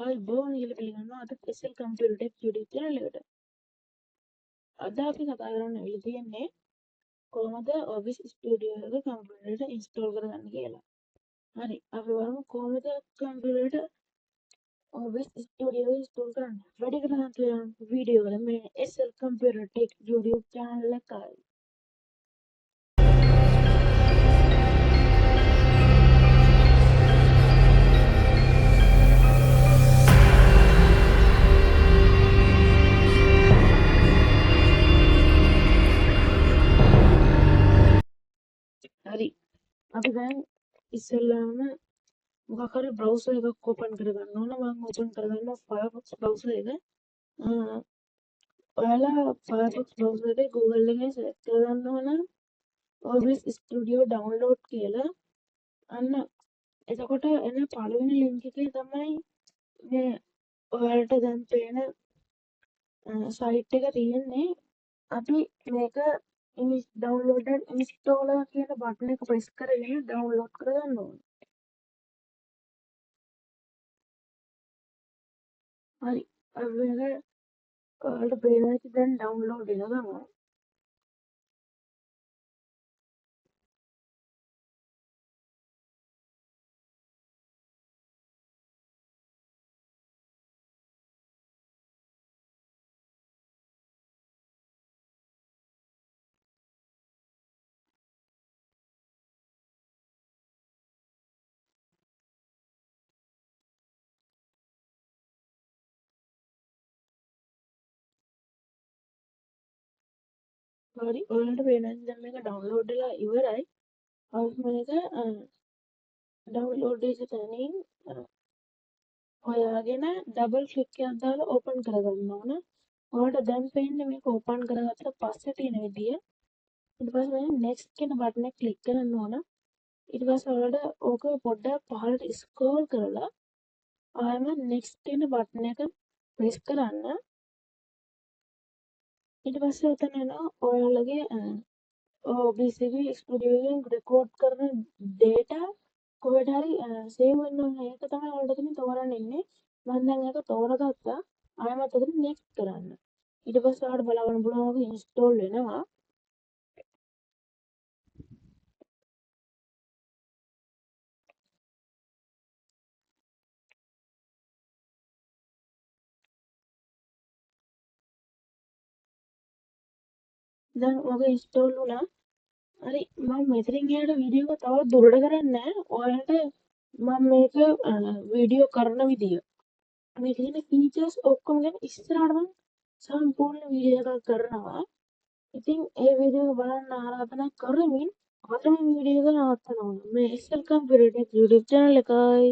ආයුබෝවන් කියලා පිළිගන්නවා අද SL Computer Tech YouTube channel එකට. අද අපි කතා කරන්න ඇවිල්ලා තියෙන්නේ කොහොමද Office Studio එක කම්පියුටර් එකට ඉන්ස්ටෝල් කරගන්න කියලා. හරි. අපි බලමු කොහොමද කම්පියුටර් එකට Office Studio එක ඉන්ස්ටෝල් කරන්නේ. වැඩි කරන්න තියෙන වීඩියෝ වල මේ SL Computer Tech YouTube channel එකයි. හරි. අපි දැන් ඉස්සෙල්ලාම මොකක් හරි browser එකක් open කරගන්න ඕන. මම open කරගන්නවා Firefox browser එක. ඔයාලා Firefox browser එකේ Google එකේ search කරගන්න ඕන Office Studio download කියලා. අන්න එතකොට එන පළවෙනි link එකේ තමයි මේ ඔයාලට දැන් පේන site එක තියෙන්නේ. අපි මේක downloaded installer කියන button එක press කරගෙන download කරගන්න ඕන. හරි. අපි මේක ඔයාලට පේන එක දැන් download වෙනවා තමයි. හරි. ඔයාලට පේන දැන් මේක download වෙලා ඉවරයි. අපි මේක download වෙච්ච තැනින් හොයාගෙන double click එකක් දාලා open කරගන්න ඕන. ඔයාලට දැන් පේන්නේ මේක open කරගත්ත පස්සේ තියෙන විදිය. ඊට පස්සේ මේ next කියන button එක click කරන්න ඕන. ඊට පස්සේ ඔයාලට ඕක පොඩ්ඩක් පහළට scroll කරලා ආයෙම next කියන button එක press කරන්න. ඊට පස්සේ ඔතන එනවා ඔයාලගේ OBS එකේ ස්ටුඩියෝ එකෙන් රෙකෝඩ් කරන data කොහෙට හරි save වෙන්න ඕනේ. ඒක තමයි ඔයාලට එතන තෝරන්න ඉන්නේ. මම දැන් ඒක තෝරගත්තා. ආයෙමත් එතන next කරන්න. ඊට පස්සේ ඔයාලට බලන්න පුළුවන් ඔක install වෙනවා. දැන් ඔක install වුණා. හරි මම මෙතනින් එහාට වීඩියෝ එක තවත් දුරට කරන්නේ නැහැ. ඔයාලට මම මේක වීඩියෝ කරන විදිය මේ තියෙන ෆීචර්ස් ඔක්කොම ගැන ඉස්සරහට මම සම්පූර්ණ වීඩියෝ එකක් කරනවා. ඉතින් ඒ වීඩියෝ එක බලන්න ආරාධනා කරමින් අද මම වීඩියෝ එක නවත්තනවා. මේ SL Computer Tech YouTube channel එකයි.